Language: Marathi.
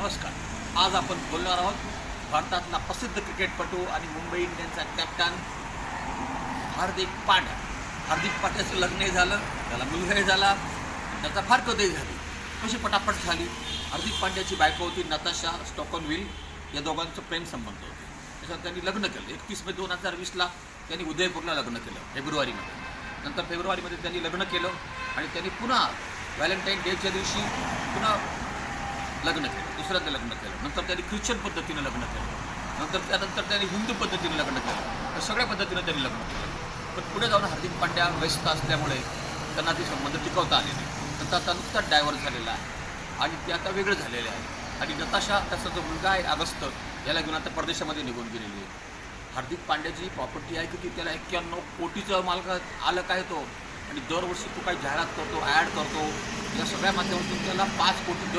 नमस्कार. आज आपण बोलणार आहोत भारतातला प्रसिद्ध क्रिकेटपटू आणि मुंबई इंडियन्सचा कॅप्टन हार्दिक पांड्या. हार्दिक पांड्याचं लग्नही झालं, त्याला मुलगाही झाला, त्याचा फारकतही झाली. कशी पटापट झाली. हार्दिक पांड्याची बायको होती नताशा स्टॉकनविल. या दोघांचं प्रेमसंबंध होते. त्याच्यात त्यांनी लग्न केलं. 31 मे 2020ला त्यांनी उदयपूरला लग्न केलं, फेब्रुवारीमध्ये. नंतर फेब्रुवारीमध्ये त्यांनी लग्न केलं आणि त्यांनी पुन्हा व्हॅलेंटाईन डेच्या दिवशी पुन्हा लग्न केलं, दुसऱ्यांदा लग्न केलं. नंतर त्यांनी ख्रिश्चन पद्धतीनं लग्न केलं, त्यानंतर त्यांनी हिंदू पद्धतीनं लग्न केलं. तर सगळ्या पद्धतीनं त्यांनी लग्न केलं. पण पुढे जाऊन हार्दिक पांड्या व्यस्त असल्यामुळे त्यांना ते संबंध टिकवता आले नाही. नंतर आता नुकताच डायव्हर्स झालेला आहे आणि ते आता वेगळं झालेले आहे. आणि नताशा त्याचा जो मुलगा आहे अगस्त, याला घेऊन आता परदेशामध्ये निघून गेलेली आहे. हार्दिक पांड्याची प्रॉपर्टी आहे की ती त्याला 91 कोटीचं मालक आलं काय तो. आणि दरवर्षी तो काही जाहिरात करतो, ॲड करतो, या सगळ्या माध्यमातून त्याला 5 कोटी